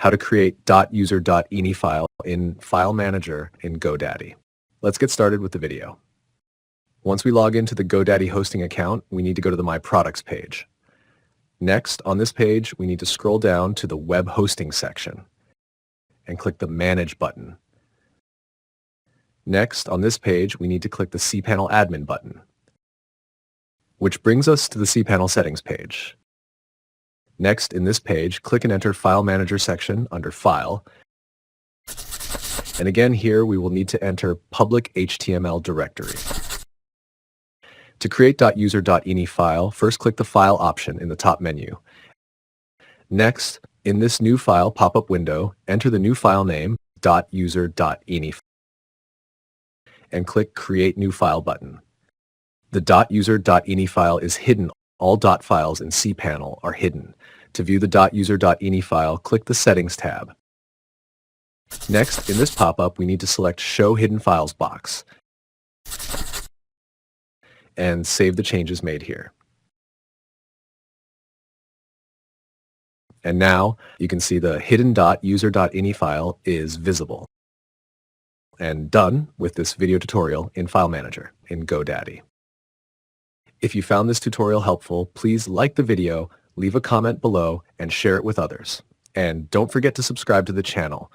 how to create .user.ini file in File Manager in Godaddy. Let's get started with the video. Once we log into the Godaddy hosting account, we need to go to the My Products page. Next, on this page, we need to scroll down to the Web Hosting section and click the Manage button. Next, on this page, we need to click the cPanel Admin button, which brings us to the cPanel Settings page. Next, in this page, click and enter File Manager section under File. And again here, we will need to enter Public HTML Directory. To create .user.ini file, first click the File option in the top menu. Next, in this New File pop-up window, enter the new file name, .user.ini, and click Create New File button. The .user.ini file is hidden. All .dot files in cPanel are hidden. To view the .user.ini file, click the Settings tab. Next, in this pop-up, we need to select Show Hidden Files box and save the changes made here. And now you can see the hidden .user.ini file is visible. And done with this video tutorial in File Manager in Godaddy. If you found this tutorial helpful, please like the video, leave a comment below, and share it with others. And don't forget to subscribe to the channel.